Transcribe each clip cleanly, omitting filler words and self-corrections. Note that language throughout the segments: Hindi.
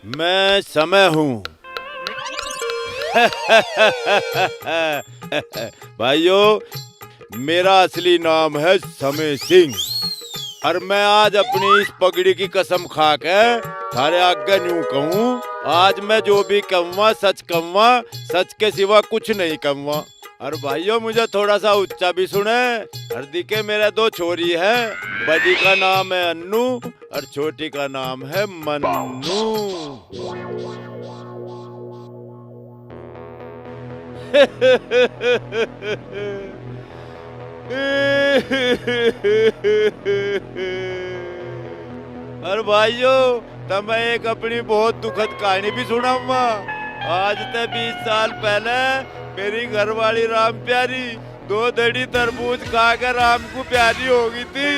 मैं समय हूँ। भाइयों, मेरा असली नाम है समय सिंह और मैं आज अपनी इस पगड़ी की कसम खा के थारे आगे यूं कहूँ, आज मैं जो भी कहूँगा सच कहूँगा, सच के सिवा कुछ नहीं कहूँगा। और भाइयों, मुझे थोड़ा सा उच्चा भी सुने। हरदी के मेरे दो छोरी है, बड़ी का नाम है अन्नू और छोटी का नाम है मन्नू। और भाइयों, तब मैं एक अपनी बहुत दुखद कहानी भी सुनाऊंगा। आज से 20 साल पहले मेरी घरवाली राम प्यारी 2 दड़ी तरबूज खाकर राम को प्यारी हो गई थी।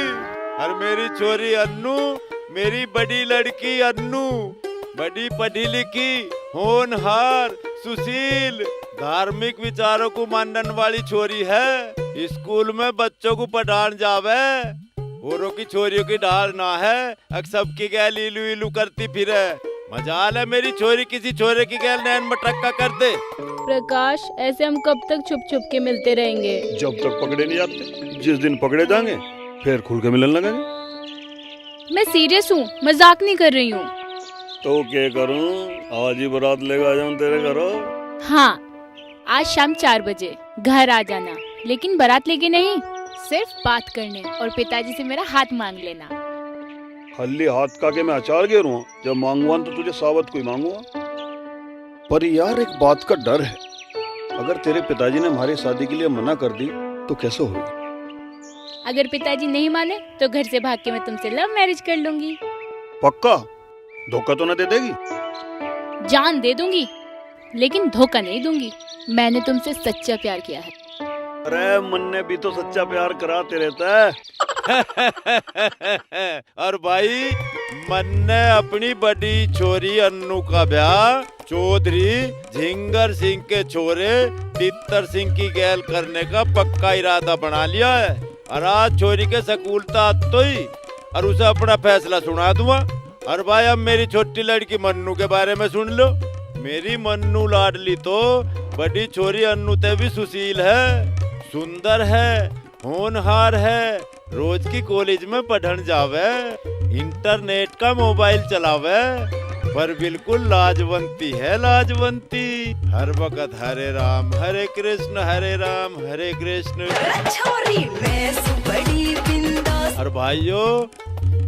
और मेरी छोरी अन्नू, मेरी बड़ी लड़की अन्नू, बड़ी पढ़ी लिखी, होनहार, सुशील, धार्मिक विचारों को मानने वाली छोरी है। स्कूल में बच्चों को पढ़ान जावे, औरों की छोरियों की डाल ना है, अक सबकी गैल इलू इलू करती फिरे। मजाल है मेरी छोरी किसी छोरे की गैल नैन मटक्का कर दे। प्रकाश, ऐसे हम कब तक छुप छुप के मिलते रहेंगे? जब तक पकड़े नहीं जाते। जिस दिन पकड़े जाएंगे फिर खुल के मिलने लगेंगे। मैं सीरियस हूँ, मजाक नहीं कर रही हूँ। तो क्या करूँ, आज ही बारात लेकर आ जाऊँ तेरे घरों? हाँ, आज शाम 4 बजे घर आ जाना, लेकिन बारात लेके नहीं, सिर्फ बात करने और पिताजी से मेरा हाथ मांग लेना। हल्ली हाथ का के मैं अचार गिरूँ, जब मांगूंगा तो तुझे सावत को ही मांगूंगा। पर यार एक बात का डर है, अगर तेरे पिताजी ने हमारी शादी के लिए मना कर दी तो कैसे होगी? अगर पिताजी नहीं माने तो घर से भाग के मैं तुमसे लव मैरिज कर लूंगी। पक्का? धोखा तो न दे देगी? जान दे दूंगी, लेकिन धोखा नहीं दूंगी। मैंने तुमसे सच्चा प्यार किया है। अरे मन ने भी तो सच्चा प्यार कराते रहता है। और भाई, मन ने अपनी बड़ी छोरी अन्नू का ब्याह चौधरी झिंगर सिंह के छोरे तितर सिंह की गैल करने का पक्का इरादा बना लिया है। और आज छोरी के सकूलता तो ही और उसे अपना फैसला सुना दूंगा। और भाई, अब मेरी छोटी लड़की मन्नू के बारे में सुन लो। मेरी मन्नू लाडली तो बड़ी छोरी अन्नू ते भी सुशील है, सुंदर है, होनहार है, रोज की कॉलेज में पढ़न जावे, इंटरनेट का मोबाइल चलावे, पर बिल्कुल लाजवंती है, लाजवंती। हर वक्त हरे राम हरे कृष्ण हरे कृष्ण। और भाइयों,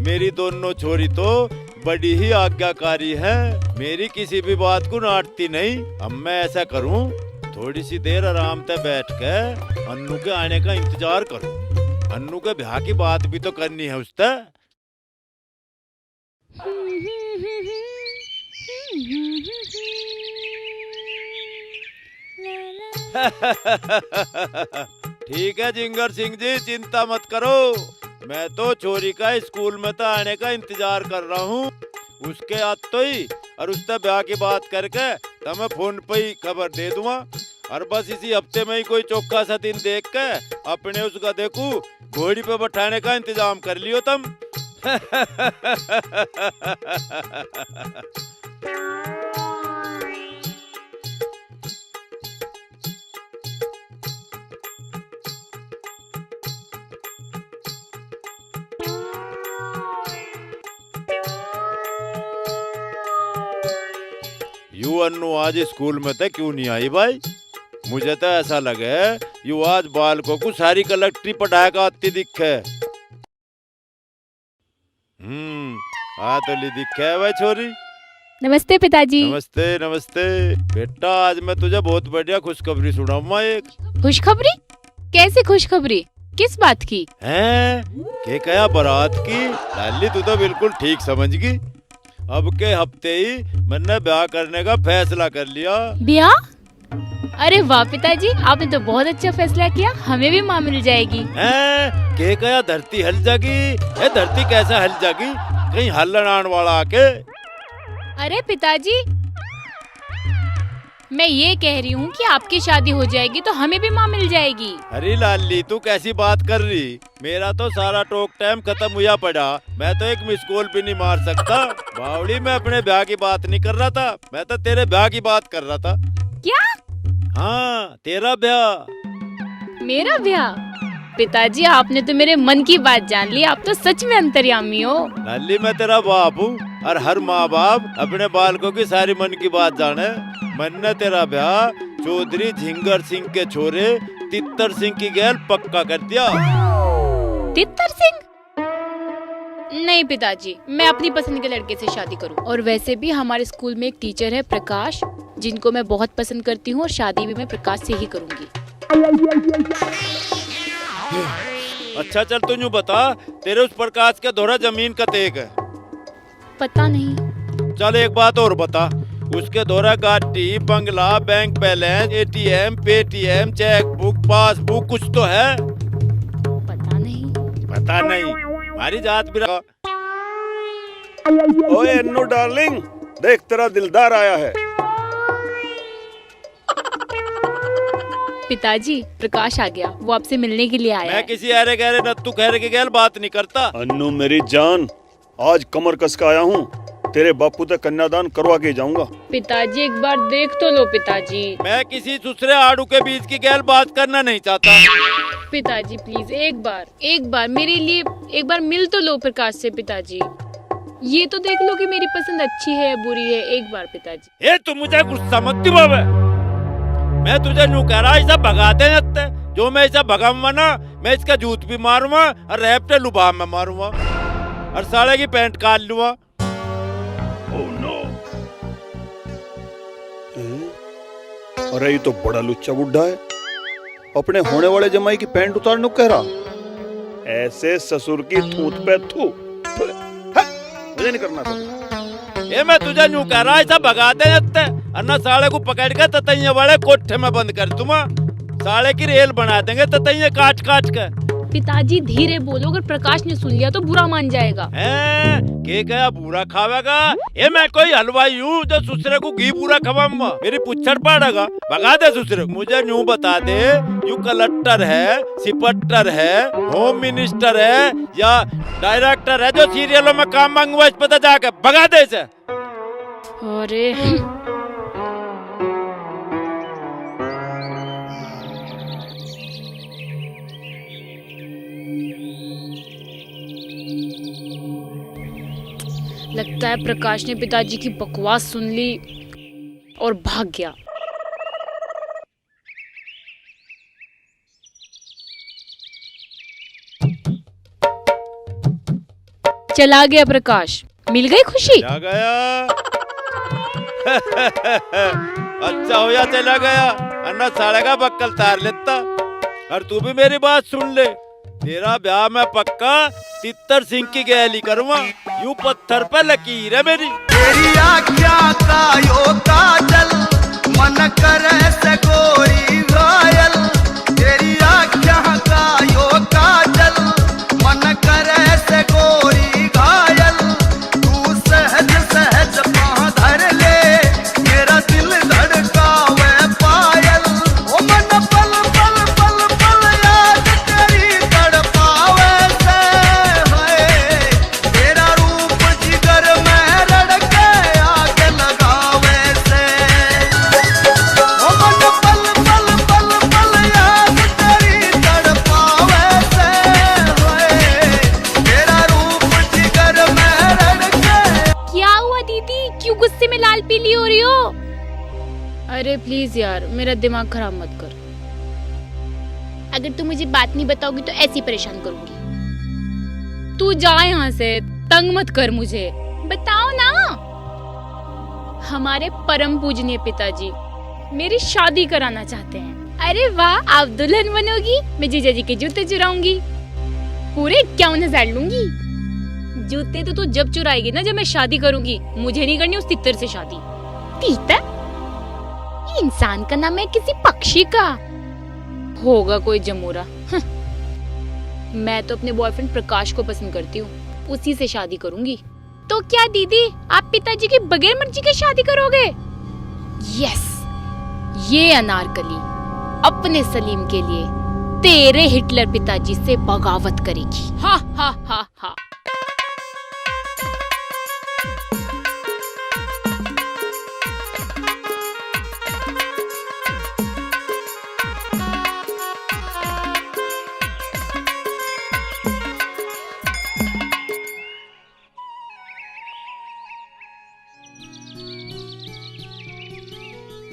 मेरी दोनों छोरी तो बड़ी ही आज्ञाकारी है, मेरी किसी भी बात को नाटती नहीं। अब मैं ऐसा करूं, थोड़ी सी देर आराम से बैठ के अन्नू के आने का इंतजार करूं। अन्नू के ब्याह की बात भी तो करनी है उससे। ठीक है जिंगर सिंह जी, चिंता मत करो। मैं तो छोरी का स्कूल में तो आने का इंतजार कर रहा हूँ। उसके आज तो ही और उससे ब्याह की बात करके तो मैं फोन पे ही खबर दे दूंगा। और बस इसी हफ्ते में ही कोई चौका सा दिन देख के अपने उसका देखू घोड़ी पे बैठाने का इंतजाम कर लियो तुम। यू अन्नू आज स्कूल में तो क्यों नहीं आई भाई? मुझे तो ऐसा लगे यू आज बालकों को सारी कलेक्ट्री पढ़ाया का आती दिखे। हाँ तो ली दिखे भाई छोरी। नमस्ते पिताजी। नमस्ते नमस्ते बेटा, आज मैं तुझे बहुत बढ़िया खुशखबरी सुनाऊंगा। एक खुशखबरी? कैसी खुशखबरी? किस बात की? हैं? के कया बारात की? लाली, तू तो बिल्कुल ठीक समझ गई। अब के हफ्ते ही मैंने ब्याह करने का फैसला कर लिया। ब्याह? अरे वाह पिताजी, आपने तो बहुत अच्छा फैसला किया। हमें भी माँ मिल जाएगी। हैं? के कया धरती हल जागी? ए धरती कैसा हल जागी? कहीं हल्लन आने वाला आके? अरे पिताजी, मैं ये कह रही हूँ कि आपकी शादी हो जाएगी तो हमें भी माँ मिल जाएगी। अरे लाली, तू कैसी बात कर रही? मेरा तो सारा टॉक टाइम खत्म हुआ पड़ा। मैं तो एक मिस कॉल भी नहीं मार सकता। बावड़ी, मैं अपने ब्याह की बात नहीं कर रहा था, मैं तो तेरे ब्याह की बात कर रहा था। क्या? हाँ, तेरा ब्याह। मेरा ब्याह? पिताजी, आपने तो मेरे मन की बात जान ली। आप तो सच में अंतर्यामी हो। लाली, मैं तेरा बाप हूँ और हर माँ बाप अपने बालकों की सारी मन की बात जाने। मैंने तेरा ब्याह चौधरी झिंगर सिंह के छोरे तितर सिंह की गैल पक्का कर दिया। तितर सिंह? नहीं पिताजी, मैं अपनी पसंद के लड़के से शादी करूं। और वैसे भी हमारे स्कूल में एक टीचर है प्रकाश, जिनको मैं बहुत पसंद करती हूँ, और शादी भी मैं प्रकाश से ही करूंगी। अच्छा चल, तू यूं बता, तेरे उस प्रकाश के दोहरा जमीन का तेक है? पता नहीं। चल एक बात और बता, उसके दोहरा गाड़ी, बंगला, bank balance, ATM, Paytm, chequebook, passbook कुछ तो है? पता नहीं। पता नहीं? हमारी जात भी रखा। ओए अन्नू डार्लिंग, देख तेरा दिलदार आया है। पिताजी, प्रकाश आ गया, वो आपसे मिलने के लिए आया मैं है। किसी अरे गहरे नत्तू खैरे के गैल बात नहीं करता। अन्नू मेरी जान, आज कमर कस का आया हूँ, तेरे बापू तक कन्यादान करवा के जाऊंगा। पिताजी, एक बार देख तो लो पिताजी। मैं किसी दूसरे आड़ू के बीच की गैल बात करना नहीं चाहता। पिताजी प्लीज, एक बार मेरे लिए एक बार मिल तो लो प्रकाश से। पिताजी, ये तो देख लो कि मेरी पसंद अच्छी है या बुरी है। एक बार पिताजी। ये तू मुझे गुस्सा मत दिलावे। मैं तुझे यूं कह रहा, ऐसा भगाते लगते जो मैं ऐसा भगाऊंगा ना, मैं इसका जूत भी मारूंगा और रेपटे लुभाव में मारूंगा और साले की पैंट काट लूंगा। Oh no! अरे ये तो बड़ा लुच्चा बुड्ढा है, अपने होने वाले जमाई की पैंट उतारने को कह रहा। ऐसे ससुर की थूत पे थू। मुझे नहीं करना था। ये मैं तुझे यूं कह रहा, ऐसा भगाते लगते और ना साले को पकड़ के ततैया वाले कोठे में बंद कर दूंगा। साले की रेल बना देंगे ततैया काट काट के। पिताजी धीरे बोलो, अगर प्रकाश ने सुन लिया तो बुरा मान जाएगा। के क्या बुरा खावेगा? ये मैं कोई हलवाई हूँ जो दूसरे को घी पूरा खवाऊंगा? मेरी पुच्छड़ पड़ेगा। भगा दे दूसरे को। मुझे यूं बता दे, यू कलेक्टर है, सिपट्टर है, होम मिनिस्टर है या डायरेक्टर है जो सीरियलों में काम मांगवा, इस पता जाके भगा दे इसे। अरे लगता है प्रकाश ने पिताजी की बकवास सुन ली और भाग गया। चला गया प्रकाश। मिल गई खुशी? क्या गया? अच्छा होया चला गया, अन्ना साले का बक्कल तार लेता। और तू भी मेरी बात सुन ले, तेरा ब्याह मैं पक्का तितर सिंह की गैली करूँगा। यूं पत्थर पे लकीर है मेरी। तेरी आख्या का यो काजल, मन करे से गोरी घायल। तेरी आख्या का यो काजल, मन करे से गोरी घायल। तू सहज सहज पाँव धर ले, मेरा दिल धड़कावे पायल। ओ मन पल पल पल पल याद तेरी तड़पावे से है। तेरा रूप जिगर में लड़के आग लगावे से। ओ मन पल पल पल पल याद तेरी तड़पावे से है। तेरा रूप जिगर में लड़के। क्या हुआ दीदी, क्यों गुस्से में लाल पीली हो रही हो? अरे प्लीज यार, मेरा दिमाग खराब मत कर। अगर तू मुझे बात नहीं बताओगी तो ऐसे ही परेशान करूंगी। तू जा यहाँ से, तंग मत कर मुझे। बताओ ना। हमारे परम पूजनीय पिताजी मेरी शादी कराना चाहते हैं। अरे वाह, आप दुल्हन बनोगी, मैं जीजा जी के जूते चुराऊंगी। पूरे 51,000 लूंगी। जूते तो तू जब चुराएगी ना, जब मैं शादी करूंगी। मुझे नहीं करनी उस तितर से शादी। तीतर? ये इंसान का नाम है किसी पक्षी का? होगा कोई जमूरा। मैं तो अपने बॉयफ्रेंड प्रकाश को पसंद करती हूँ, उसी से शादी करूंगी। तो क्या दीदी, आप पिताजी की बगैर मर्जी की शादी करोगे? यस, ये अनारकली अपने सलीम के लिए तेरे हिटलर पिताजी से बगावत करेगी। हा हा हा हा।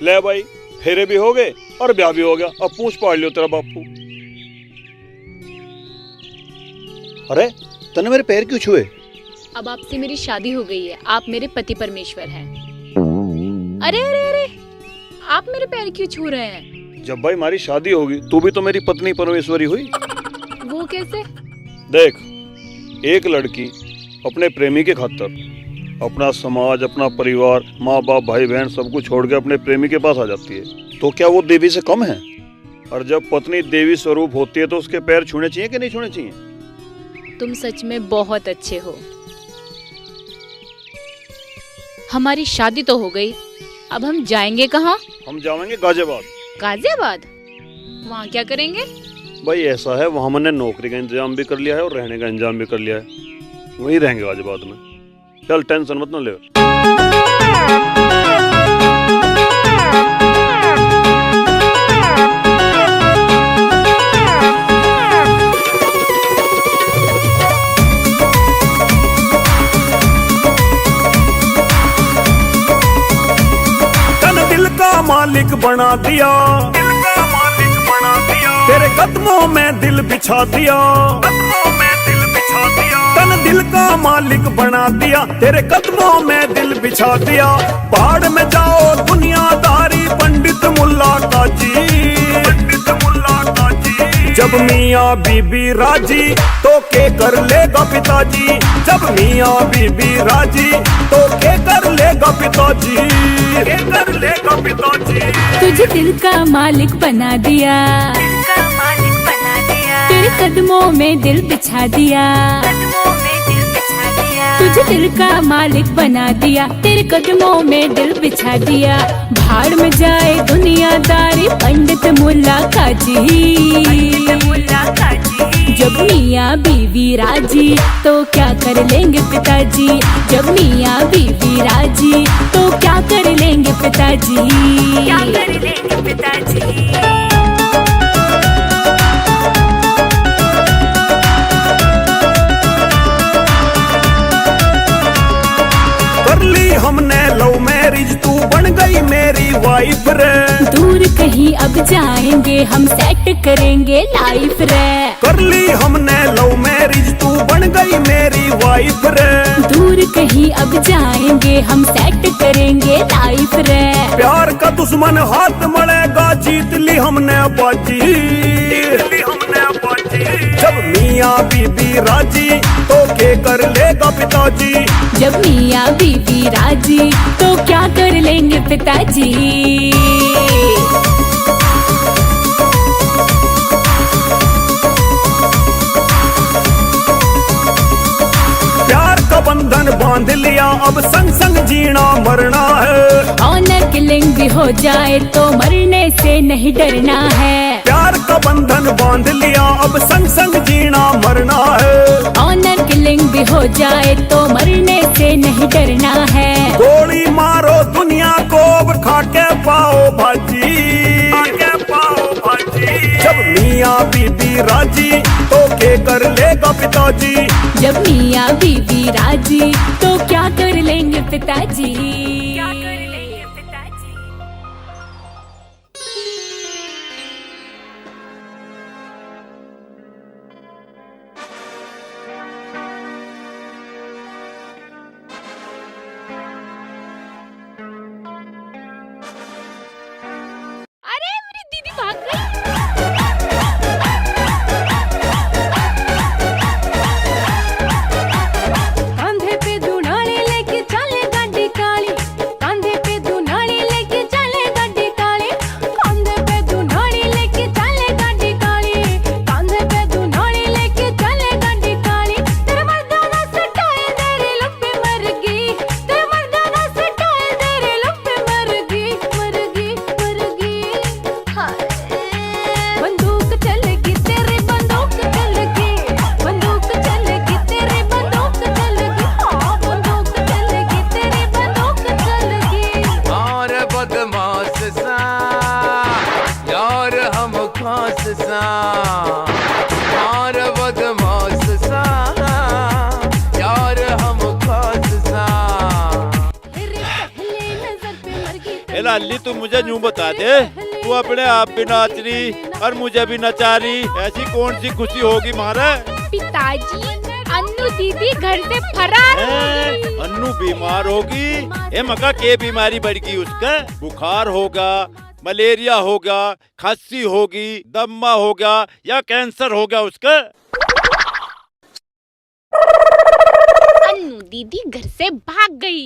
ले भाई, फेरे भी हो गए और ब्याह भी हो गया। अब पूछ पाड़ लियो तेरा बापू। अरे तने मेरे पैर क्यों छुए? अब आपसे मेरी शादी हो गई है, आप मेरे पति परमेश्वर हैं। अरे अरे अरे, आप मेरे पैर क्यों छू रहे हैं? जब भाई हमारी शादी होगी तू भी तो मेरी पत्नी परमेश्वरी हुई। वो कैसे? देख, एक लड़की अपने प्रेमी के खातिर अपना समाज, अपना परिवार, माँ बाप, भाई बहन सब कुछ छोड़ के अपने प्रेमी के पास आ जाती है, तो क्या वो देवी से कम है? और जब पत्नी देवी स्वरूप होती है तो उसके पैर छूने चाहिए कि नहीं छूने चाहिए? तुम सच में बहुत अच्छे हो। हमारी शादी तो हो गई, अब हम जाएंगे कहाँ? हम जाएंगे गाजियाबाद। गाजियाबाद? वहाँ क्या करेंगे? भाई ऐसा है, वहाँ मैंने नौकरी का इंतजाम भी कर लिया है और रहने का इंतजाम भी कर लिया है, वहीं रहेंगे गाजियाबाद में। चल टेंशन मत ना ले। तन दिल का मालिक बना दिया, तेरे कदमों में दिल बिछा दिया। तन दिल का मालिक बना दिया, तेरे कदमों में दिल बिछा दिया। पहाड़ में जाओ दुनियादारी पंडित मुल्ला काजी, पंडित मुल्ला काजी। जब मियाँ बीबी राजी तो के कर लेगा पिताजी, जब मियाँ बीबी राजी तो के कर लेगा पिताजी, के कर लेगा पिताजी। तुझे दिल का मालिक बना दिया, तेरे कदमों में दिल बिछा दिया। तुझे दिल का मालिक बना दिया, तेरे कदमों में दिल बिछा दिया। भाड़ में जाए दुनियादारी पंडित मुल्ला काजी, जब मियाँ बीवी राजी तो क्या कर लेंगे पिताजी, जब मियाँ बीवी राजी तो क्या कर लेंगे पिताजी, क्या कर लेंगे पिताजी। हमने लव मैरिज, तू बन गई मेरी वाइफ रे। दूर कहीं अब जाएंगे हम, सेट करेंगे लाइफ रे। कर ली हमने लव मैरिज, तू बन गई मेरी वाइफ रे। दूर कहीं अब जाएंगे हम, सेट करेंगे लाइफ रे। प्यार का दुश्मन हाथ मड़ेगा, जीत ली हमने बाजी, जीत ली हमने बाजी। जब मियाँ बीबी राजी तो के कर लेगा पिताजी, जब मियाँ बीवी राजी तो क्या कर लेंगे पिताजी। प्यार का बंधन बांध लिया, अब संग संग जीना मरना है। ऑनर किलिंग भी हो जाए तो मरने से नहीं डरना है। प्यार का बंधन बांध लिया, अब संग संग जीना मरना है। ऑनर किलिंग भी हो जाए तो मरने से नहीं डरना है। गोली मारो दुनिया को, अब खा के पाओ भाजी, खा के पाओ भाजी। जब मियाँ बीबी राजी तो के कर लेगा पिताजी, जब मियाँ बीवी राजी तो क्या कर लेंगे पिताजी, क्या कर लेंगे पिताजी। अरे मेरी दीदी भाग गई। कंधे पे दुनाले लेके चले गाड़ी काली, ए लाली तू मुझे यूं बता दे, तू अपने आप भी नाच रही और मुझे भी नचा रही, ऐसी कौन सी खुशी होगी मारा? पिताजी, अन्नू दीदी घर से फरार हो गई। अन्नू बीमार होगी? ए मका के बीमारी बढ़ गई उसका? बुखार होगा, मलेरिया होगा, खांसी होगी, दम्मा होगा या कैंसर होगा उसका? अन्नू दीदी घर से भाग गई।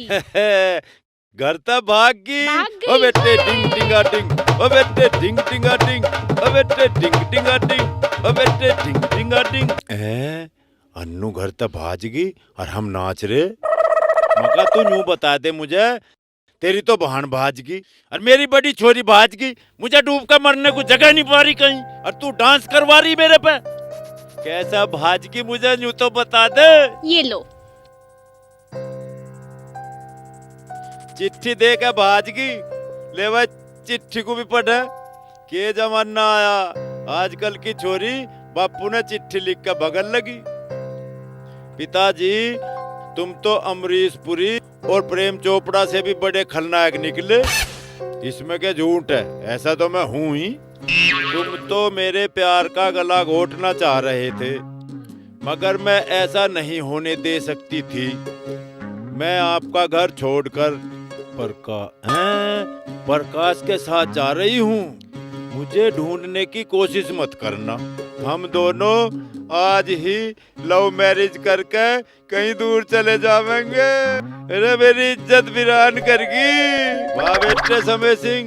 घर तक भाग गई। भाग ओ गई बेटे है। डिंग टिंगा डिंग, ओ बेटे डिंग टिंगा डिंग, ओ बेटे डिंग टिंगा डिंग, ओ बेटे डिंग टिंगा डिंग। अन्नू घर तक भाज गई और हम नाच रहे। मगर तू यूं बता दे मुझे, तेरी तो बहन भाज गई और मेरी बड़ी छोरी भाज गई, मुझे डूब कर मरने को जगह नहीं पा रही कहीं, और तू डांस करवा रही मेरे पे। कैसा भाज गई मुझे यूं तो बता दे। ये लो। चिट्ठी दे के भाज गई, ले भाई चिट्ठी को भी पढ़े। के जमाना आया, आजकल की छोरी बापू ने चिट्ठी लिख के भगन लगी। पिताजी तुम तो अमरीश पुरी और प्रेम चोपड़ा से भी बड़े खलनायक निकले, इसमें क्या झूठ है, ऐसा तो मैं हूं ही। तुम तो मेरे प्यार का गला घोटना चाह रहे थे, मगर मैं ऐसा नहीं होने दे सकती थी। मैं आपका घर छोड़कर प्रकाश के साथ जा रही हूँ। मुझे ढूंढने की कोशिश मत करना, हम दोनों आज ही लव मैरिज करके कहीं दूर चले जाएंगे। अरे मेरी इज्जत वीरान करगी। वाह बेटे समय सिंह,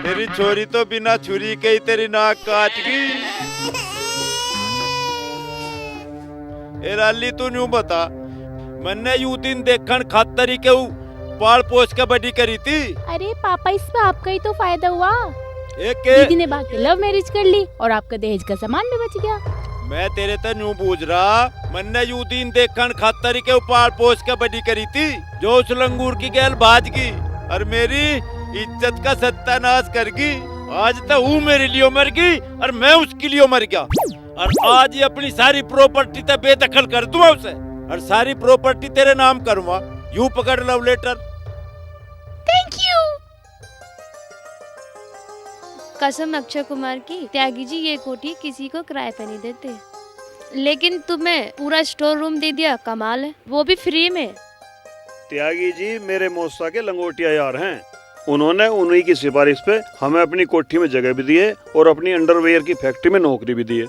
तेरी छोरी तो बिना छुरी के ही तेरी नाक काट गई। ए लाली तू न्यू बता, मैंने यू दिन देखन खातर ही क्यों पाल पोस के बड़ी करी थी। अरे पापा, इसमें आपका ही तो फायदा हुआ। एक दीदी ने बाकी लव मैरिज कर ली और आपका दहेज का सामान भी बच गया। मैं तेरे ते न्यू पूछ रहा, मैंने यू दिन देखन खातर के पाल पोस के बड़ी करी थी, जो उस लंगूर की गैल भाज गई और मेरी इज्जत का सत्यानाश कर गई। आज तो वो मेरे लिए मर गई और मैं उसके लिए मर गया, और आज ही अपनी सारी प्रॉपर्टी तो बेदखल कर दूंगा उसे, और सारी प्रॉपर्टी तेरे नाम करूंगा। यूं पकड़ लव लेटर। Thank you. कसम अक्षय कुमार की, त्यागी जी ये कोठी किसी को किराए पे नहीं देते, लेकिन तुम्हें पूरा स्टोर रूम दे दिया, कमाल है, वो भी फ्री में। त्यागी जी मेरे मौसा के लंगोटिया यार हैं, उन्होंने उन्हीं की सिफारिश पे हमें अपनी कोठी में जगह भी दी है और अपनी अंडरवेयर की फैक्ट्री में नौकरी भी दी है।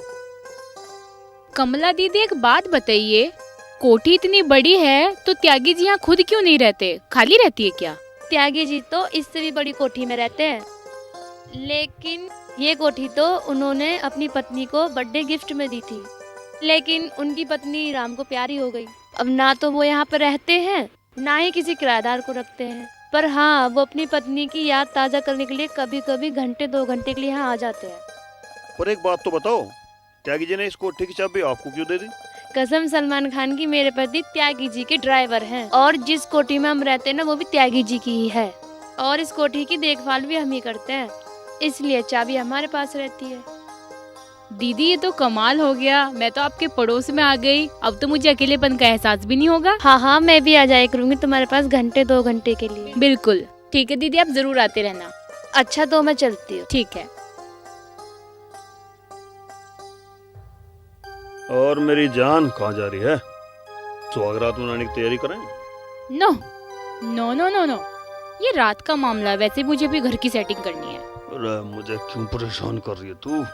कमला दीदी, एक बात बताइए, कोठी इतनी बड़ी है तो त्यागी जी यहाँ खुद क्यों नहीं रहते, खाली रहती है क्या? त्यागी जी तो इससे भी बड़ी कोठी में रहते हैं, लेकिन ये कोठी तो उन्होंने अपनी पत्नी को बर्थडे गिफ्ट में दी थी, लेकिन उनकी पत्नी राम को प्यारी हो गई। अब ना तो वो यहाँ पर रहते हैं, ना ही किसी किराएदार को रखते हैं, पर हाँ वो अपनी पत्नी की याद ताज़ा करने के लिए कभी कभी घंटे 2 घंटे के लिए यहाँ आ जाते हैं। पर एक बात तो बताओ, त्यागी जी ने इस कोठी की चाबी आपको क्यों दे दी? कसम सलमान खान की, मेरे पति त्यागी जी के ड्राइवर हैं, और जिस कोठी में हम रहते हैं ना वो भी त्यागी जी की ही है, और इस कोठी की देखभाल भी हम ही करते हैं, इसलिए चाबी हमारे पास रहती है। दीदी ये तो कमाल हो गया, मैं तो आपके पड़ोस में आ गई, अब तो मुझे अकेलेपन का एहसास भी नहीं होगा। हाँ हाँ, मैं भी आ जाया करूंगी तुम्हारे पास घंटे 2 घंटे के लिए। बिल्कुल ठीक है दीदी, आप जरूर आते रहना। अच्छा तो मैं चलती हूँ। ठीक है। और मेरी जान कहाँ जा रही है? सुहागरात मनाने की तैयारी करें? No no no no no, ये रात का मामला है, वैसे मुझे भी घर की सेटिंग करनी है। अरे मुझे क्यों परेशान कर रही है तू?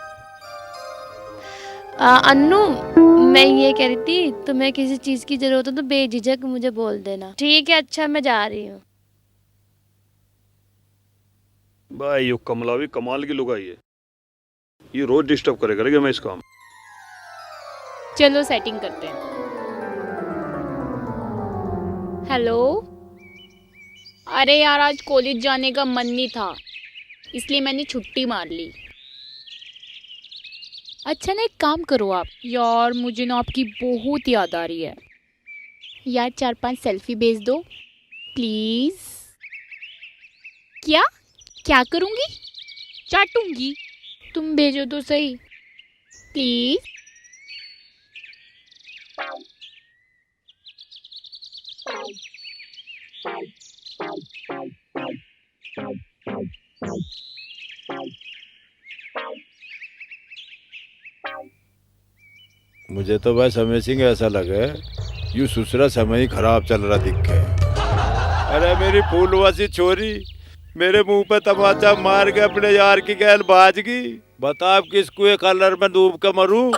अन्नू, मैं ये कह रही थी, तुम्हें किसी चीज की जरूरत हो तो बेझिझक मुझे बोल देना। ठीक है, अच्छा मैं जा रही हूँ। भाई यो कमला भी कमाल की लुगाई है, ये रोज डिस्टर्ब करेगा मैं इस काम। चलो सेटिंग करते हैं। हेलो, अरे यार आज कॉलेज जाने का मन नहीं था, इसलिए मैंने छुट्टी मार ली। अच्छा ना, एक काम करो आप, यार मुझे ना आपकी बहुत याद आ रही है यार, 4-5 सेल्फी भेज दो प्लीज। क्या क्या करूँगी? चाटूंगी? तुम भेजो तो सही प्लीज। मुझे तो भाई समय सिंह ऐसा लगे यू सुसरा समय ही खराब चल रहा दिखे। अरे मेरी फूलवासी छोरी मेरे मुंह पे तमाचा मार के अपने यार की गैल बाज गई। बता अब किसको ये कलर में डूब के मरूं।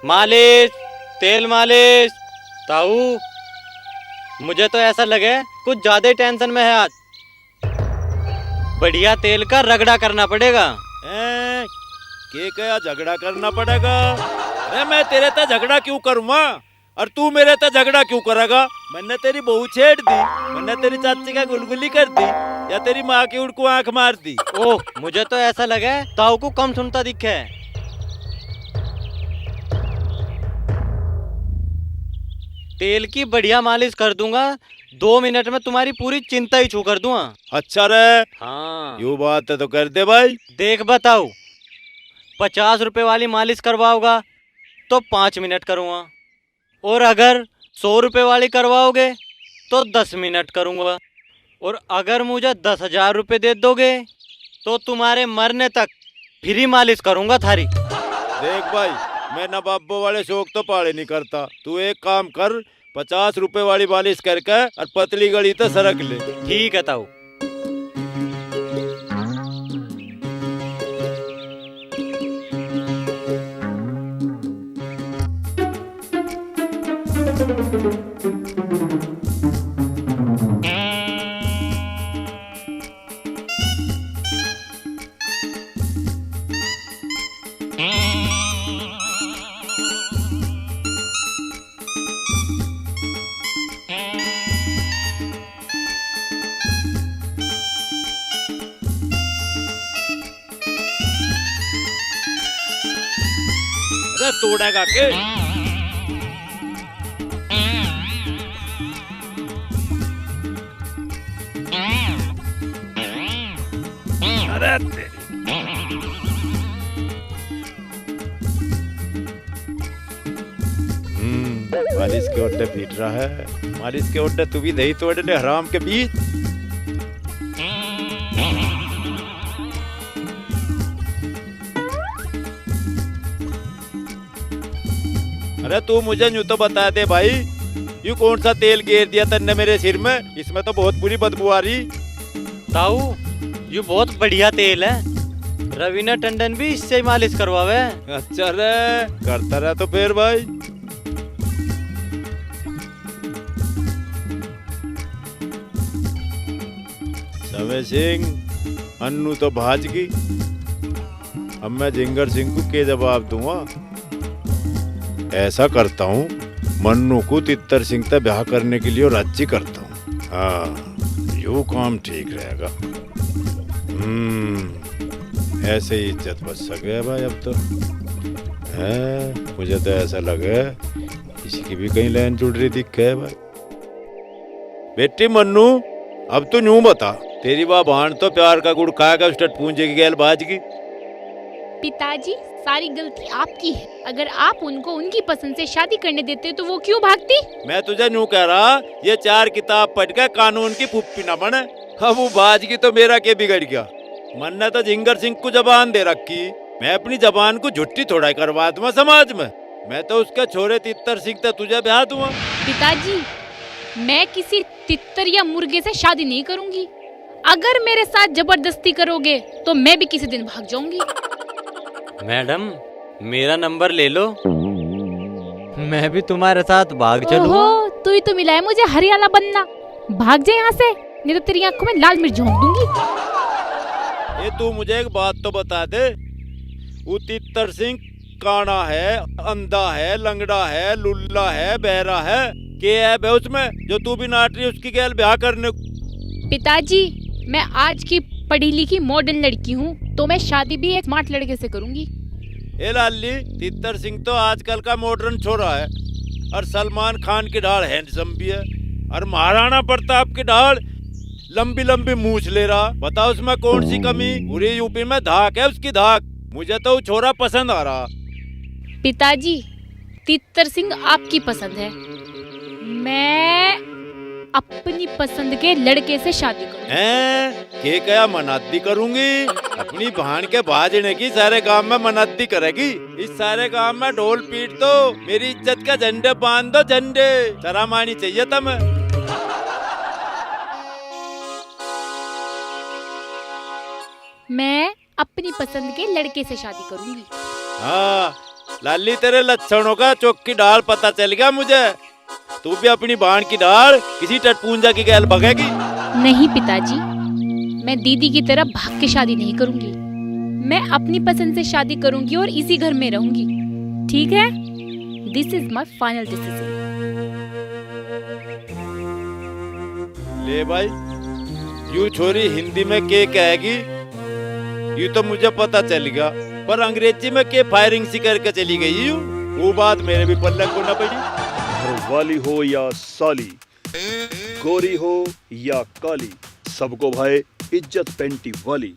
मालिश, तेल मालिश। ताऊ, मुझे तो ऐसा लगे कुछ ज्यादा ही टेंशन में है आज। बढ़िया तेल का रगड़ा करना पड़ेगा। के क्या झगड़ा करना पड़ेगा? अरे मैं तेरे ते झगड़ा क्यों करूँगा और तू मेरे ते झगड़ा क्यों करेगा? मैंने तेरी बहू छेड़ दी, मैंने तेरी चाची का गुलगुली कर दी या तेरी माँ की उड़ को आंख मार दी? ओह, मुझे तो ऐसा लगे ताऊ को कम सुनता दिखे। तेल की बढ़िया मालिश कर दूंगा, 2 मिनट में तुम्हारी पूरी चिंता ही छू कर दूंगा। अच्छा रे। हाँ, यू बात है तो कर दे भाई। देख बताओ, 50 रुपए वाली मालिश करवाओगा तो 5 मिनट करूँगा, और अगर 100 रुपए वाली करवाओगे तो 10 मिनट करूँगा, और अगर मुझे 10,000 रुपए दे दोगे तो तुम्हारे मरने तक फ्री मालिश करूँगा थारी। देख भाई, मैं नवाबों वाले शौक तो पाले नहीं करता। तू एक काम कर, 50 रुपए वाली मालिश करके और पतली गली तो सरक ले। ठीक है ताऊ। अरे तोड़ेगा के? अरे मालिश के ओटे पीट रहा है। मालिश के ओटे तू भी दही तोड़ने हराम के बीच। अरे तू मुझे यूं तो बता दे भाई, यू कौन सा तेल गेर दिया तन्ने मेरे सिर में? इसमें तो बहुत बुरी बदबू आ रही। ताऊ, ये बहुत बढ़िया तेल है, रवीना टंडन भी इससे ही मालिश करवावे। अच्छा रे, करता रहा तो फिर भाई। समय सिंह, अन्नू तो भाज गई, अब मैं जिंगर सिंह को के जवाब दूंगा। ऐसा करता हूँ, मन्नू को तितर सिंह से ब्याह करने के लिए राजी करता हूँ। हाँ, यू काम ठीक रहेगा। ऐसे ही इज्जत बच सके भाई अब तो। है, मुझे तो ऐसा लगे किसी की भी कहीं लाइन जुड़ रही दिखे है भाई। बेटी मन्नू, अब तो यूं बता, तेरी वाह भान तो प्यार का गुड़ खाएगा उस पूंजे की गैल बाज की। पिताजी, सारी गलती आपकी है। अगर आप उनको उनकी पसंद से शादी करने देते तो वो क्यों भागती? मैं तुझे यूं कह रहा, ये 4 किताब पढ़ के कानून की फुप्पी न बने। अब वो बाज की तो मेरा के बिगड़ गया। मन ने तो जिंगर सिंह को जबान दे रखी, मैं अपनी जबान को झुट्टी थोड़ा करवा दूंगा समाज में। मैं तो उसके छोरे तितर सिंह से तुझे ब्याह दूंगा। पिताजी, मैं किसी तितर या मुर्गे से शादी नहीं करूंगी। अगर मेरे साथ जबरदस्ती करोगे तो मैं भी किसी दिन भाग जाऊंगी। मैडम, मेरा नंबर ले लो, मैं भी तुम्हारे साथ भाग चलूं। ओहो, तू ही तो मिला है मुझे हरियाला बनना। भाग जा यहाँ से, नहीं तो तेरी आंखों में लाल मिर्च झोंक दूंगी। ये तू मुझे एक बात तो बता दे, वो तितर सिंह काना है, अंधा है, लंगड़ा है, लुल्ला है, बहरा है, के है बे उसमें जो तू भी नाट रही उसकी गैल ब्याह करने? पिताजी, मैं आज की पढ़ी लिखी मॉडर्न लड़की हूँ, तो मैं शादी भी एक स्मार्ट लड़के से करूंगी। ए लाली, तितर सिंह तो आजकल का मॉडर्न छोरा है, और सलमान खान की ढाल हैंडसम भी है, और महाराणा प्रताप की ढाल लंबी लंबी मूछ ले रहा। बताओ उसमें कौन सी कमी? पूरी यूपी में धाक है उसकी धाक। मुझे तो वो छोरा पसंद आ रहा। पिताजी, तितर सिंह आपकी पसंद है, मैं अपनी पसंद के लड़के से शादी करूंगी। के कया मनाती करूंगी। अपनी बहन के भाजने की सारे गांव में मनाती करेगी। इस सारे गांव में ढोल पीट दो, मेरी इज्जत का झंडे बांध दो, झंडे शर्म आनी चाहिए तुम्हें। मैं अपनी पसंद के लड़के से शादी करूंगी। हाँ लाली, तेरे लक्षणों का चौकी डाल पता चल गया मुझे। तू भी अपनी बहन की डाल किसी टटपूंजा की गैल भगेगी। नहीं पिताजी, मैं दीदी की तरह भाग के शादी नहीं करूंगी। मैं अपनी पसंद से शादी करूंगी और इसी घर में रहूंगी, ठीक है? This is my final decision. ले भाई, यू छोरी हिंदी में के कहेगी ये तो मुझे पता चल गया, पर अंग्रेजी में के फायरिंग सी करके चली गई यू, वो बात मेरे भी पल्ले को न पड़ी। घर वाली हो या साली, गोरी हो या काली, सबको भाई इज्जत पेंटी वाली।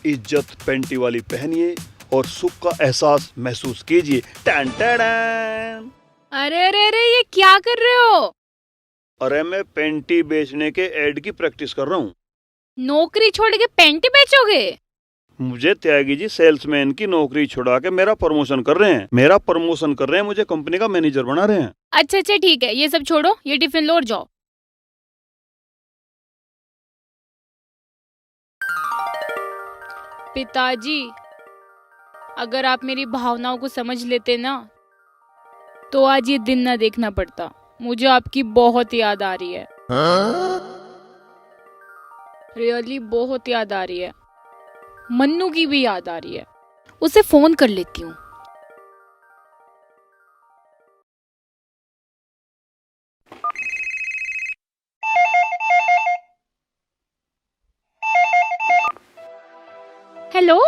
इज्जत पेंटी वाली पहनिए और सुख का एहसास महसूस कीजिए। टन टन। अरे अरे अरे, ये क्या कर रहे हो? अरे मैं पेंटी बेचने के एड की प्रैक्टिस कर रहा हूँ। नौकरी छोड़ के पेंटी बेचोगे? मुझे त्यागी जी सेल्समैन की नौकरी छुड़ा के मेरा प्रमोशन कर रहे हैं। मुझे कंपनी का मैनेजर बना रहे हैं। अच्छा अच्छा ठीक है, ये सब छोड़ो, ये टिफिन लो और जाओ। पिताजी, अगर आप मेरी भावनाओं को समझ लेते ना तो आज ये दिन ना देखना पड़ता। मुझे आपकी बहुत याद आ रही है। रियली बहुत याद आ रही है। मन्नू की भी याद आ रही है। उसे फोन कर लेती हूँ। हेलो,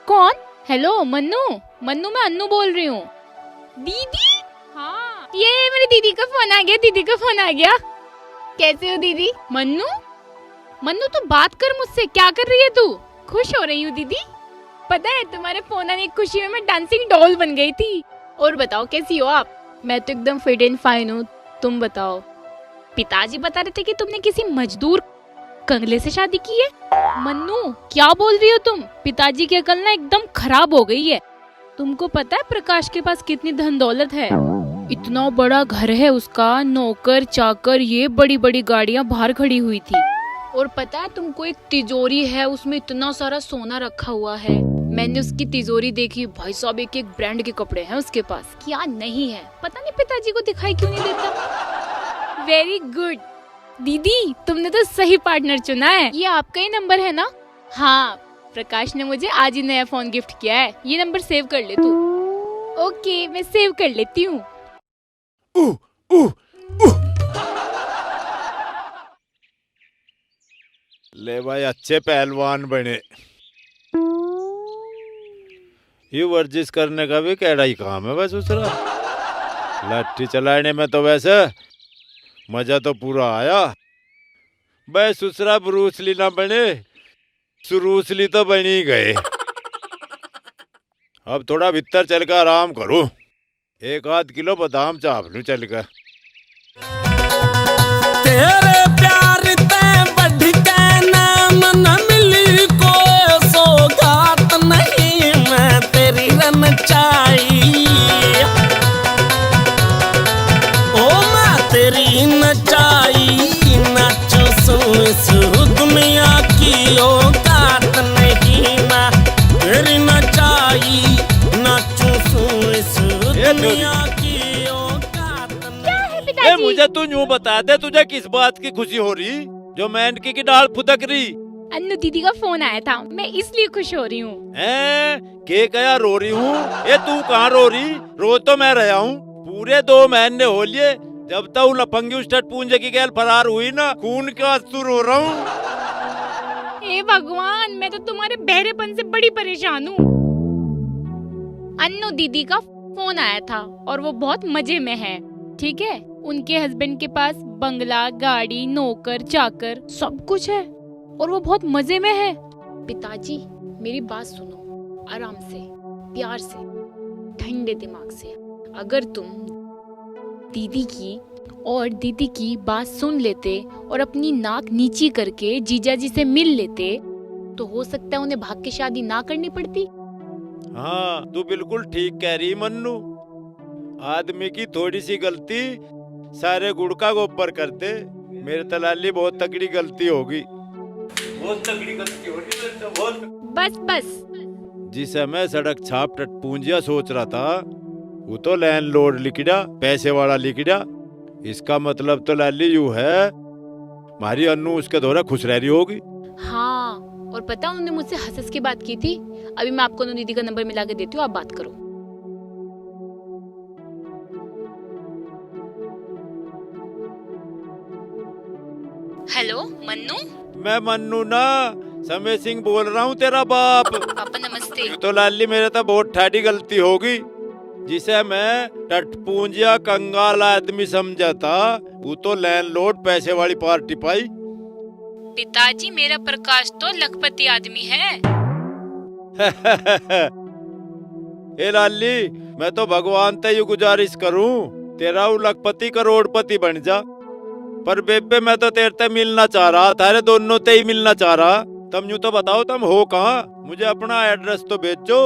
कौन? हेलो मन्नू, मन्नू मैं अन्नू बोल रही हूँ। दीदी? हाँ, ये मेरी दीदी का फोन आ गया। कैसे हो दीदी? मन्नू, मन्नू तू बात कर मुझसे। क्या कर रही है तू? खुश हो रही हूँ दीदी। पता है तुम्हारे फोन आने की खुशी में मैं डांसिंग डॉल बन गई थी। और बताओ कैसी हो आप? मैं तो एकदम फिट एंड फाइन हूँ, तुम बताओ। पिताजी बता रहे थे कि तुमने किसी मजदूर कंगले से शादी की है। मन्नू क्या बोल रही हो तुम? पिताजी की अकल ना एकदम खराब हो गई है। तुमको पता है प्रकाश के पास कितनी धन दौलत है? इतना बड़ा घर है उसका, नौकर चाकर, ये बड़ी बड़ी गाड़ियां बाहर खड़ी हुई थी। और पता है तुमको एक तिजोरी है, उसमें इतना सारा सोना रखा हुआ है। मैंने उसकी तिजोरी देखी, भाई साहब एक एक ब्रांड के कपड़े हैं उसके पास। क्या नहीं है पता नहीं, पिताजी को दिखाई क्यों नहीं देता। वेरी गुड दीदी, तुमने तो सही पार्टनर चुना है। ये आपका ही नंबर है ना? हाँ, प्रकाश ने मुझे आज ही नया फोन गिफ्ट किया है। ये नंबर सेव कर ले तू। ओके, मैं सेव कर लेती हूँ। ले भाई, अच्छे पहलवान बने। ये वर्जिश करने का भी कैडा ही काम है वैसे ससुरा। लाठी चलाने में तो वैसे मजा तो पूरा आया। भाई ससुरा ब्रूसली ना बने, सुरूसली तो बनी ही गए। अब थोड़ा भीतर चल कर आराम करो, 1-8 किलो बादाम चाप लूं चल कर। तेरे प्यार ते बढ़ के नाम न मिली को सौगात नहीं, मैं तेरी रनचाई। ओ मैं तेरी नचाई नाचो सू दुनिया की औकात नहीं, मैं तेरी नचाई नाचो सू दुनिया की औकात नहीं। ए, मुझे तू यूं बता दे, तुझे किस बात की खुशी हो रही जो मेंढकी की डाल फुदक रही? अन्नू दीदी का फोन आया था, मैं इसलिए खुश हो रही हूँ। के कया रो रही हूँ? ये तू कहाँ रो रही? रोज तो मैं रहा हूँ। पूरे 2 महीने हो लिए जब तक लफंगी उस पूंजे की गैल फरार हुई ना, खून का आंसू रो रहा हूँ। हे भगवान, मैं तो तुम्हारे बहरेपन से बड़ी परेशान हूँ। अन्नू दीदी का फोन आया था और वो बहुत मजे में है, ठीक है? उनके हस्बैंड के पास बंगला, गाड़ी, नौकर चाकर सब कुछ है और वो बहुत मजे में है। पिताजी मेरी बात सुनो, आराम से, प्यार से, ठंडे दिमाग से। अगर तुम दीदी की और दीदी की बात सुन लेते और अपनी नाक नीची करके जीजा जी से मिल लेते तो हो सकता है उन्हें भाग के शादी ना करनी पड़ती। हाँ, तू बिल्कुल ठीक कह रही मन्नू। आदमी की थोड़ी सी गलती सारे गुड़ का गोबर कर दे। मेरे तलाली बहुत तगड़ी गलती होगी, बहुत तगड़ी गलती होगी बहुत। बस बस। जिस समय सड़क छाप टटपूंजिया सोच रहा था वो तो लैंडलॉर्ड लिखड़ा, पैसे वाला लिखड़ा। इसका मतलब तो लाली यू है हमारी अन्नू उसके द्वारा खुश रह रही होगी। हाँ, और पता उन्होंने मुझसे हंस हंस के बात की थी। अभी मैं आपको दीदी का नंबर मिला के देती हूँ, आप बात करो। हेलो मन्नू। मैं मन्नू ना, समय सिंह बोल रहा हूँ, तेरा बाप। पापा नमस्ते। तो लाली मेरे तो बहुत ठाडी गलती होगी। जिसे मैं टटपूंजिया कंगाल आदमी समझा था वो तो लैंडलॉर्ड पैसे वाली पार्टी पाई। पिताजी मेरा प्रकाश तो लखपति आदमी है। ए लाली, मैं तो भगवान से ये गुजारिश करूं तेरा वो लखपति करोड़पति बन जा। पर बेबे मैं तो तेरे से मिलना चाह रहा, तारे दोनों से ही मिलना चाह रहा। तुम यूं तो बताओ तुम हो कहाँ, मुझे अपना एड्रेस तो भेजो।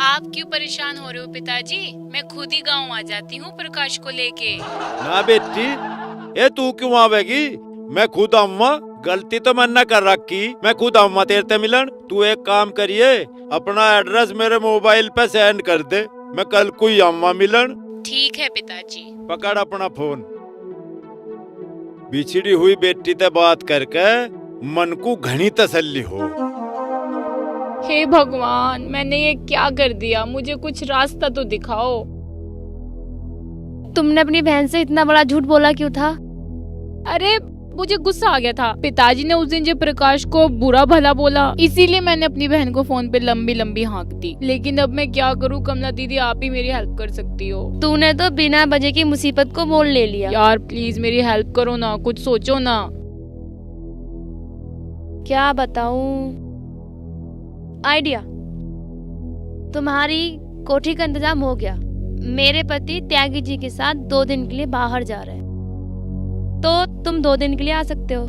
आप क्यों परेशान हो रहे हो पिताजी, मैं खुद ही गांव आ जाती हूँ प्रकाश को लेके। ना बेटी, ए तू क्यों आवेगी, मैं खुद आऊंगा। गलती तो मन न कर रखी, मैं खुद आऊंगा तेरे से मिलन। तू एक काम करिए, अपना एड्रेस मेरे मोबाइल पे सेंड कर दे, मैं कल को ही आऊंगा मिलन। ठीक है पिताजी। पकड़ अपना फोन। बिछड़ी हुई बेटी से बात करके मन को घनी तसल्ली हो। हे भगवान, मैंने ये क्या कर दिया, मुझे कुछ रास्ता तो दिखाओ। तुमने अपनी बहन से इतना बड़ा झूठ बोला क्यों था? अरे मुझे गुस्सा आ गया था, पिताजी ने उस दिन जो प्रकाश को बुरा भला बोला, इसीलिए मैंने अपनी बहन को फोन पे लंबी लंबी हाँक दी। लेकिन अब मैं क्या करूँ कमला दीदी, आप ही मेरी हेल्प कर सकती हो। तूने तो बिना वजह की मुसीबत को मोल ले लिया। यार प्लीज मेरी हेल्प करो ना, कुछ सोचो ना। क्या बताऊं? आइडिया, तुम्हारी कोठी का इंतजाम हो गया। मेरे पति त्यागी जी के साथ 2 दिन के लिए बाहर जा रहे हैं, तो तुम 2 दिन के लिए आ सकते हो।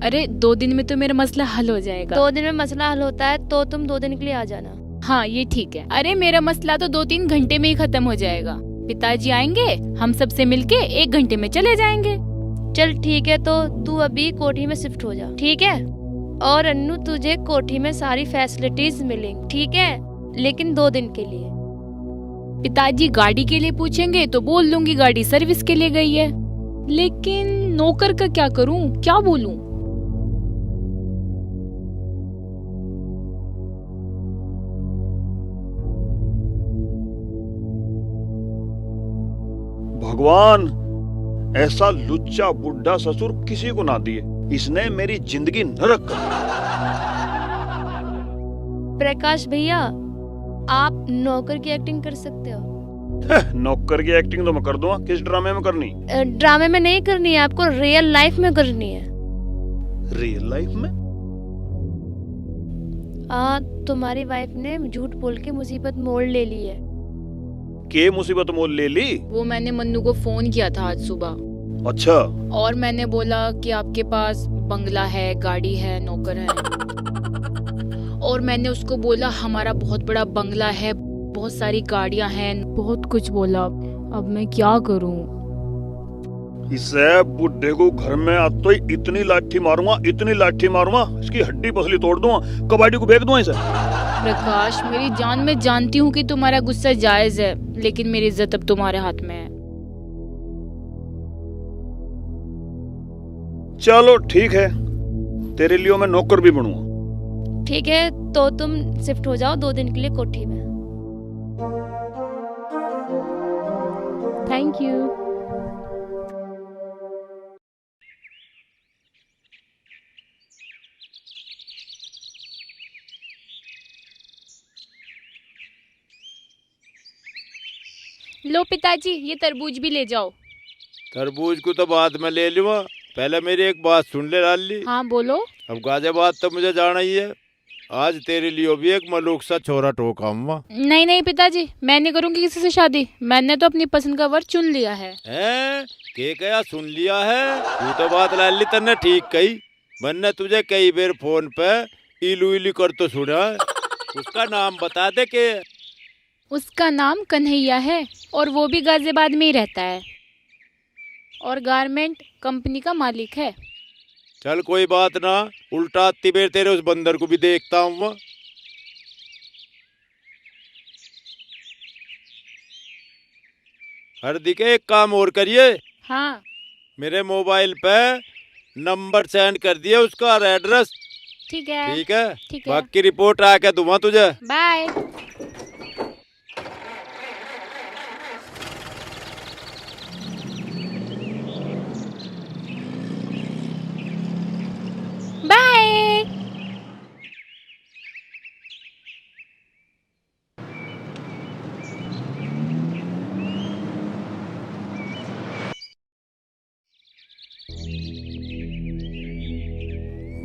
अरे 2 दिन में तो मेरा मसला हल हो जाएगा। 2 दिन में मसला हल होता है तो तुम 2 दिन के लिए आ जाना। हाँ ये ठीक है। अरे मेरा मसला तो 2-3 घंटे में ही खत्म हो जाएगा। पिताजी आएंगे, हम सबसे मिलके 1 घंटे में चले जाएंगे। चल ठीक है, तो तू अभी कोठी में शिफ्ट हो जा, ठीक है? और अन्नू तुझे कोठी में सारी फैसिलिटीज मिलेंगी, ठीक है? लेकिन 2 दिन के लिए। पिताजी गाड़ी के लिए पूछेंगे तो बोल दूंगी गाड़ी सर्विस के लिए गई है। लेकिन नौकर का क्या करूं, क्या बोलूं? भगवान, ऐसा लुच्चा बुढ़ा ससुर किसी को ना दिए, इसने मेरी जिंदगी नरक कर दी। प्रकाश भैया, आप नौकर की एक्टिंग कर सकते हो। नौकर की एक्टिंग तो मैं कर दूंगा, किस ड्रामे में करनी? ड्रामे में नहीं करनी है, आपको रियल लाइफ में करनी है। रियल लाइफ में? तुम्हारी वाइफ ने झूठ बोल के मुसीबत मोड़ ले ली है। के मुसीबत मोल ले ली? वो मैंने मन्नू को फोन किया था आज सुबह। अच्छा। और मैंने बोला कि आपके पास बंगला है, गाड़ी है, नौकर है। और मैंने उसको बोला हमारा बहुत बड़ा बंगला है, बहुत सारी गाड़ियां हैं, बहुत कुछ बोला। अब मैं क्या करूं? इसे बुढ़े को घर में आज तो इतनी लाठी मारूंगा, इतनी लाठी मारूंगा, इसकी हड्डी पसली तोड़ दूंगा, कबाड़ी को फेंक दूंगा इसे। प्रकाश, मेरी जान, मैं जानती हूँ कि तुम्हारा गुस्सा जायज है, लेकिन मेरी इज्जत अब तुम्हारे हाथ में है। चलो ठीक है, तेरे लिए मैं नौकर भी बनूंगा। ठीक है, तो तुम शिफ्ट हो जाओ 2 दिन के लिए कोठी में। Thank you. लो पिताजी, ये तरबूज भी ले जाओ। तरबूज को तो बाद में ले लूंगा, पहले मेरी एक बात सुन ले लाली। हाँ बोलो। अब गाजियाबाद तो मुझे जाना ही है, आज तेरे लिए भी एक मलूक सा छोरा ठोकाऊंगा। नहीं नहीं पिताजी, मैं नहीं करूंगी किसी से शादी। मैंने तो अपनी पसंद का वर चुन लिया है। हैं? के कया सुन लिया है? तू तो बात लाली तन्ने ठीक कही। मैंने तुझे कई बार फोन पे इलू इलू कर तो सुना है। उसका नाम बता दे के। उसका नाम कन्हैया है और वो भी गाजियाबाद में ही रहता है और गारमेंट कंपनी का मालिक है। चल कोई बात ना, उल्टा आती बेर तेरे उस बंदर को भी देखता हूँ। हरदी के एक काम और करिए। हाँ मेरे मोबाइल पे नंबर सेंड कर दिए उसका और एड्रेस। ठीक है। ठीक है, ठीक है। बाकी रिपोर्ट आके दूंगा तुझे। बाय। बाय।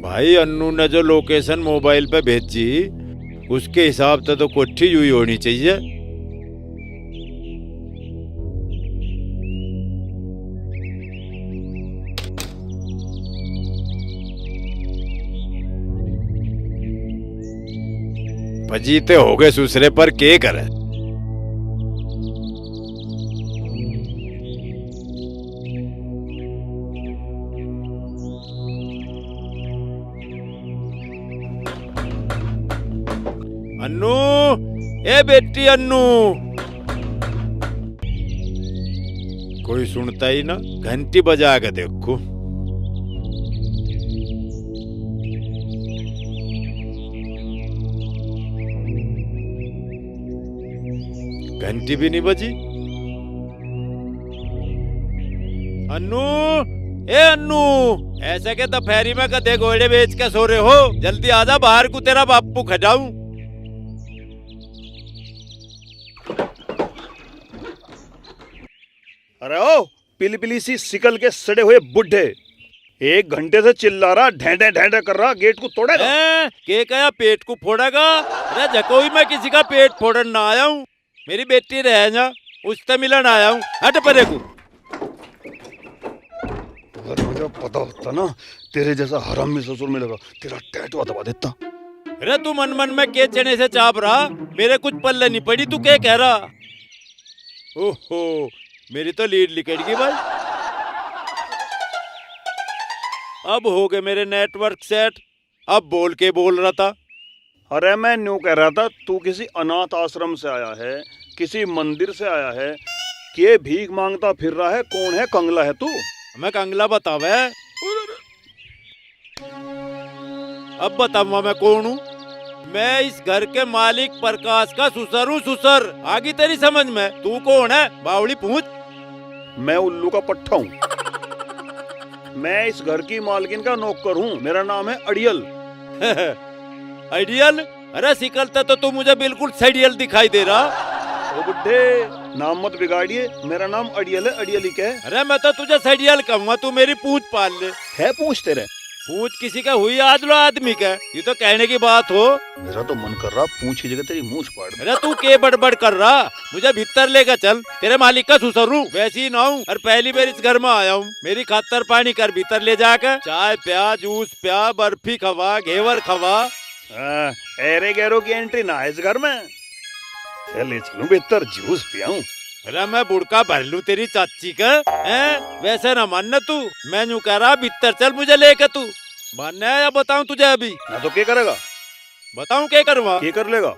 भाई अन्नू ने जो लोकेशन मोबाइल पे भेजी उसके हिसाब से तो कोठी हुई होनी चाहिए। पजीते हो गए दूसरे पर के करे। अन्नू, ए बेटी अन्नू। कोई सुनता ही ना, घंटी बजा के देखो। घंटी भी नहीं बजी। अन्नू, ए अन्नू, ऐसे के दोपहरी में गधे घोड़े बेच के सो रहे हो? जल्दी आजा बाहर को, तेरा बापू खजाऊं। अरे ओ पीली पीली सी सिकल के सड़े हुए बुढ़े, 1 घंटे से चिल्ला रहा, ढेंढे ढेंढे कर रहा, गेट को तोड़ेगा। के कया पेट को फोड़ेगा? अरे झकोई मैं किसी का पेट फोड़न ना आया हूँ। मेरी बेटी रह जा, उससे मिलन आया हूँ। हट परे को। अगर मुझे पता होता ना तेरे जैसा हरामी ससुर मिलेगा, तेरा टैटू दबा देता। अरे तू मन मन में के चने से चाप रहा, मेरे कुछ पल्ले नहीं पड़ी। तू क्या कह रहा? ओहो, मेरी तो लीड लिखेगी भाई। अब हो गए मेरे नेटवर्क सेट। अब बोल के बोल रहा था। अरे मैं न्यू कह रहा था, तू किसी अनाथ आश्रम से आया है, किसी मंदिर से आया है, के भीख मांगता फिर रहा है? कौन है? कंगला है तू? मैं कंगला बतावे। अब बताऊंगा मैं कौन हूँ। मैं इस घर के मालिक प्रकाश का सुसर हूँ। सुसर आगी तेरी समझ में? तू कौन है? बावड़ी पूछ। मैं उल्लू का पट्टा हूँ। मैं इस घर की मालकिन का नौकर हूँ। मेरा नाम है अड़ियल। अड़ियल? अरे सिकलता तो तू मुझे बिल्कुल सड़ियल दिखाई दे रहा। ओ बुड्ढे, नाम मत बिगाड़िए, मेरा नाम अड़ियल है, अड़ियल ही कह। अरे मैं तो तुझे सड़ियल कहूँगा, तू मेरी पूछ पाल ले। है पूछ तेरे? पूछ किसी का हुई आज लो आदमी का, ये तो कहने की बात हो। मेरा तो मन कर रहा पूछ की जगह तेरी मूछ पाड़ दे। अरे तू के बड़बड़ कर रहा? मुझे भीतर लेकर चल, तेरे मालिक का सुसर हूँ, वैसी ही ना हूँ। और पहली बार इस घर में आया हूँ। मेरी खातर पानी कर भीतर ले जाकर, चाय प्या, जूस प्या, बर्फी खवा, घेवर खवा। एरे गैरो की एंट्री ना है इस घर में। ले चलूं भीतर, जूस पियाऊं। अरे मैं बुड़का भर लूं तेरी चाची का? हैं? वैसे ना मानना तू। मैं यूं कह रहा भीतर चल मुझे लेकर। तू मानना है या बताऊं तुझे अभी? ना तो क्या करेगा? बताऊं क्या करूँगा? क्या कर लेगा?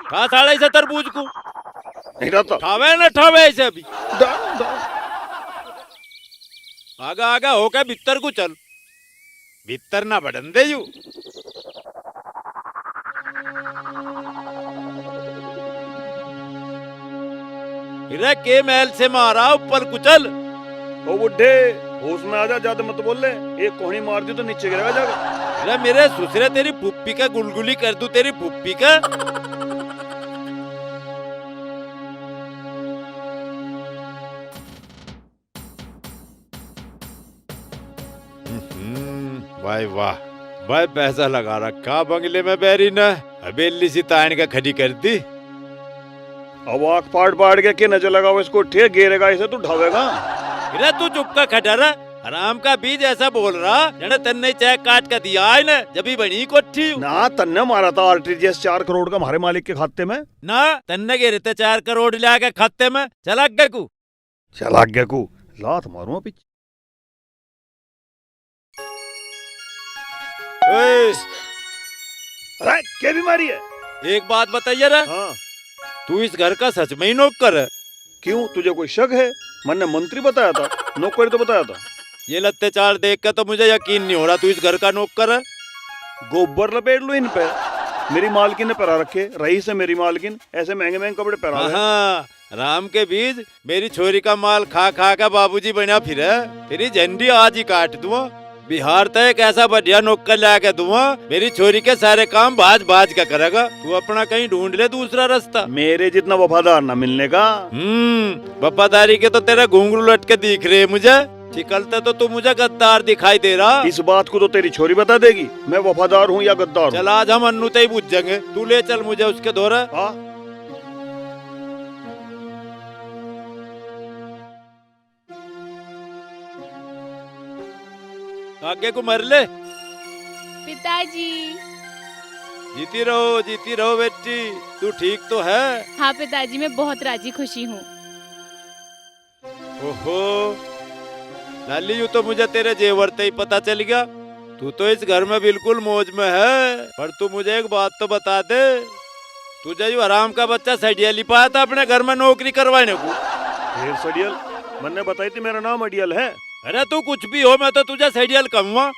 खा साढ़े इसे तरबूज को नहीं रहता। ठावे ना ठावे ऐसे अभी। आगा आगा होकर भीतर को चल। भीतर ना बढ़न दे यू। इरे के महल से मारा ऊपर कुचल। ओ बुड्ढे, होश में आजा, ज्यादा मत बोल ले। एक कोहनी मार दी तो नीचे गिरेगा जाकर। अरे मेरे सुसरे तेरी फुप्पी का गुलगुली कर दूं, तेरी फुप्पी का। भाई वाह, भाई पैसा लगा रखा बंगले में बैरी ने, हवेली सी तान का खड़ी कर दी। अब आँख पाड़ के नजर लगाओ इसको, ठे गिरेगा इसे तो ढावेगा। अरे तू चुप का खटर है, हराम का बीज ऐसा बोल रहा जने तन्ने चेक काट कर दिया है ने, जब ही बनी कोठी ना तन्ने मारा था आरटीजीएस 4 करोड़ का हमारे मालिक के खाते में ना, तन्ने गिरे थे 4 करोड़ ला के खाते में। चला गया को चला गया को लात मारूंगा पीछे। अरे क्या बीमारी है? एक बात बताइए रे, हाँ तू इस घर का सच में ही नौकर है? क्यों, तुझे कोई शक है? मैंने मंत्री बताया था, नौकर तो बताया था। ये लत्ते चार देख के तो मुझे यकीन नहीं हो रहा तू इस घर का नौकर है। गोबर लपेट लो इन पे, मेरी मालकिन ने पहरा रखे, रईस है मेरी मालकिन, ऐसे महंगे महंगे कपड़े पहरा रहे। हाँ, राम के बीज मेरी छोरी का माल खा खा का बाबूजी बना फिर है, तेरी झंडी आज ही काट दूंगा। बिहार तक एक ऐसा बढ़िया नौकर ला के दूंगा, मेरी छोरी के सारे काम बाज बाज का करेगा। तू अपना कहीं ढूंढ ले दूसरा रास्ता। मेरे जितना वफादार ना मिलने का। वफादारी के तो तेरे घुंघरू लटके दिख रहे मुझे, निकलते तो तू मुझे गद्दार दिखाई दे रहा। इस बात को तो तेरी छोरी बता देगी, मैं वफादार हूँ या गद्दार हूँ। चल आज हम अन्नू ही पूछ जाएंगे, तू ले चल मुझे उसके दौरे। हाँ आगे को मर ले। पिताजी। जीती रहो बेटी, तू ठीक तो है? हाँ पिताजी, मैं बहुत राजी खुशी हूँ। ओहो लाली, यूँ तो मुझे तेरे जेवर से ही पता चल गया, तू तो इस घर में बिल्कुल मौज में है। पर तू मुझे एक बात तो बता दे, तुझे जो आराम का बच्चा सडियल पाया था अपने घर में नौकरी करवाने को? फिर सडियल मैंने बताई थी, मेरा नाम अडियल है। अरे तू कुछ भी हो, मैं तो तुझे सडियल कहूँगा।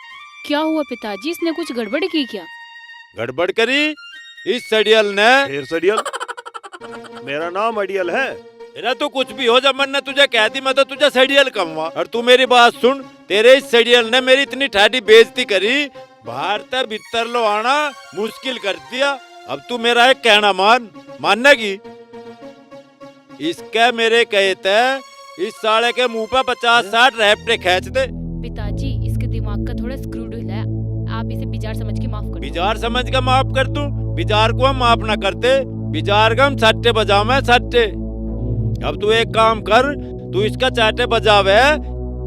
क्या हुआ पिताजी, इसने कुछ गड़बड़ की क्या? गड़बड़ करी इस सडियल ने? फिर सडियल मेरा नाम अडियल है। अरे तू कुछ भी हो, जब मैंने तुझे कह दी मैं तो तुझे सडियल कहूँगा। और तू मेरी बात सुन, तेरे इस सडियल ने मेरी इतनी ठाडी बेइज्जती करी, बाहर तक भीतर लो आना मुश्किल कर दिया। अब तू मेरा एक कहना मानने की? इसके मेरे कहते इस साले के मुंह पे 50-60 रैपटे खींच दे। पिताजी इसके दिमाग का थोड़ा स्क्रू ढीला है, आप इसे बिजार समझ के माफ कर दो। बिजार समझ के माफ कर दूं? बिजार को हम माफ ना करते, बिजार का हम सट्टे बजावे सट्टे। अब तू एक काम कर, तू इसका चाटे बजावे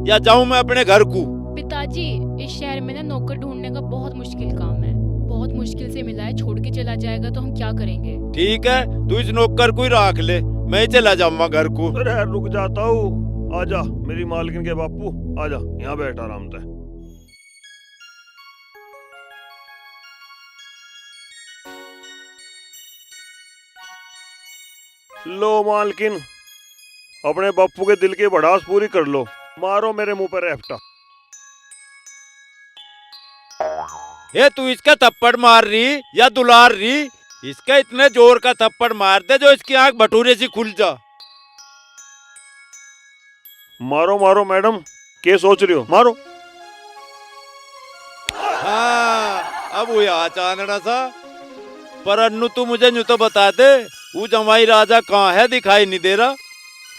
या जाऊं मैं अपने घर को? पिताजी इस शहर में ना नौकर ढूंढने का बहुत मुश्किल काम है, बहुत मुश्किल से मिला है, छोड़ के चला जाएगा तो हम क्या करेंगे? ठीक है, तू इस नौकर को ही रख ले, मैं ही चला जाऊंगा घर को। अरे रुक जाता हूँ, आजा मेरी मालकिन के बापू, आजा यहाँ बैठ आराम से। लो मालकिन, अपने बापू के दिल की भड़ास पूरी कर लो, मारो मेरे मुंह पर रेफ्टा। ये तू इसका थप्पड़ मार रही या दुलार रही? इसका इतने जोर का थप्पड़ मार दे जो इसकी आंख भटूरे सी खुल जा। मारो मारो मैडम, क्या सोच रही हो, मारो। हाँ अब वो यहाँ चांदना सा। पर अन्नू तू मुझे यूं तो बता दे, वो जमाई राजा कहाँ है, दिखाई नहीं दे रहा।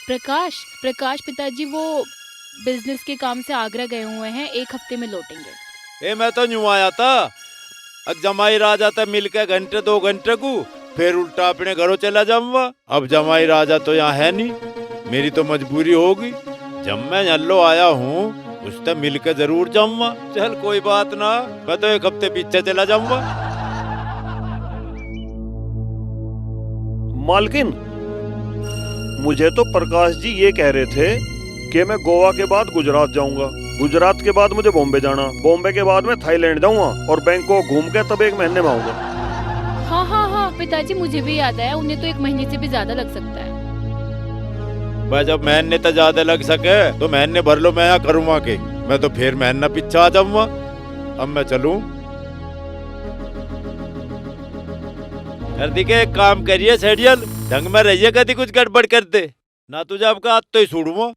प्रकाश पिताजी वो बिजनेस के काम से आगरा गए हुए हैं, 1 हफ्ते में लौटेंगे। मैं तो यूं आया था, अब जमाई राजा तक मिल के घंटे 2 घंटे को फिर उल्टा अपने घरों चला जाऊंगा। अब जमाई राजा तो यहाँ है नहीं, मेरी तो मजबूरी होगी। जब मैं यल्लो आया हूँ उससे मिल के जरूर जाऊंगा। चल कोई बात ना, मैं तो 1 हफ्ते पीछे चला जाऊंगा। मालकिन मुझे तो प्रकाश जी ये कह रहे थे कि मैं गोवा के बाद गुजरात जाऊंगा, गुजरात के बाद मुझे बॉम्बे जाना, बॉम्बे के बाद मैं थाईलैंड जाऊंगा और बैंकॉक घूम के तब 1 महीने में आऊंगा। हाँ पिताजी मुझे भी याद है, उन्हें तो 1 महीने से भी ज्यादा लग सकता है। भाई जब महीने तो ज्यादा लग सके तो महीने भर लो, मैं यहाँ करूँगा के मैं तो फिर महीना पीछे आ जाऊंगा। अब मैं चलूँ? के एक काम करिए सेडियल, ढंग में रहिए, कभी कुछ गड़बड़ कर दे ना तुझे अब का आज तो ही छोड़ूंगा।